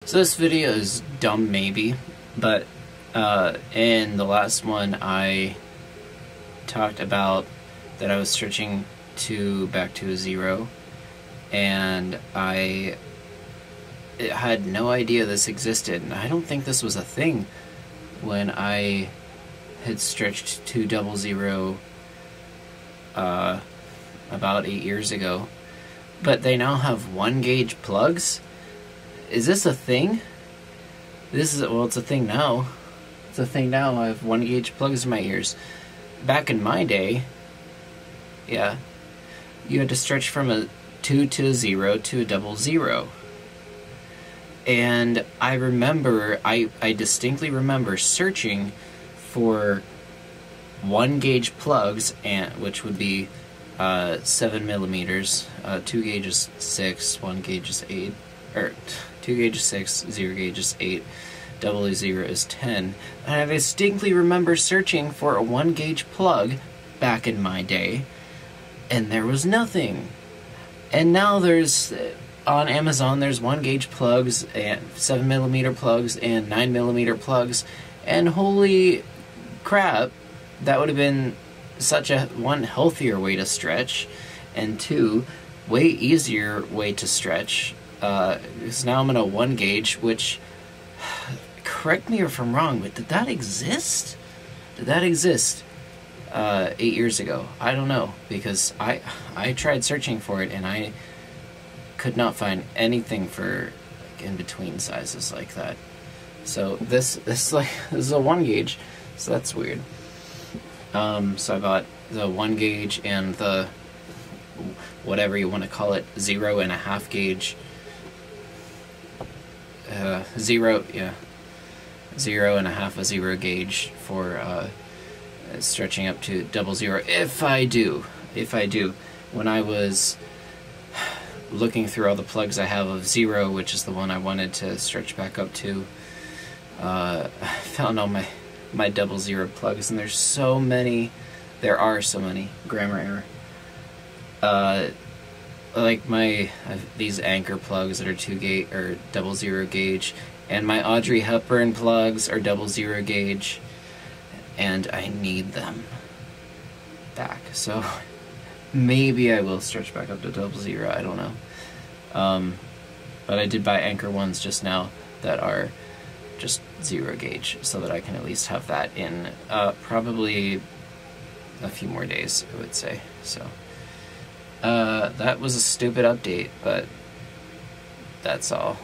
So this video is dumb maybe, but in the last one I talked about that I was stretching back to a 0, and I had no idea this existed, and I don't think this was a thing when I had stretched to 00 about 8 years ago. But they now have 1 gauge plugs. Is this a thing? Well, it's a thing now. It's a thing now. I have 1 gauge plugs in my ears. Back in my day, yeah, you had to stretch from a 2 to a 0 to a 00. And I remember, I distinctly remember searching for 1 gauge plugs, which would be 7 millimeters, 2 gauges 6, 1 gauge is 8, or 2 gauges 6, 0 gauge is 8, 00 is 10. And I distinctly remember searching for a 1 gauge plug back in my day, and there was nothing. And now there's, on Amazon, there's 1 gauge plugs, and 7 millimeter plugs, and 9 millimeter plugs, and holy crap, that would have been such a, 1, healthier way to stretch, and 2, way easier way to stretch, because now I'm in a 1 gauge, which, correct me if I'm wrong, but did that exist? Did that exist 8 years ago? I don't know, because I tried searching for it, and I could not find anything for like, in-between sizes like that. So this is a 1 gauge, so that's weird. So I bought the 1 gauge and the, whatever you want to call it, 0.5 gauge, 0.5 a 0 gauge for stretching up to 00. If I do. When I was looking through all the plugs I have of 0, which is the one I wanted to stretch back up to, I found all my 00 plugs, and there are so many, grammar error. Like these Anchor plugs that are 2 gauge or 00 gauge, and my Audrey Hepburn plugs are 00 gauge, and I need them back. So maybe I will stretch back up to 00. I don't know. But I did buy Anchor ones just now that are just 0 gauge, so that I can at least have that in probably a few more days, I would say. So that was a stupid update, but that's all.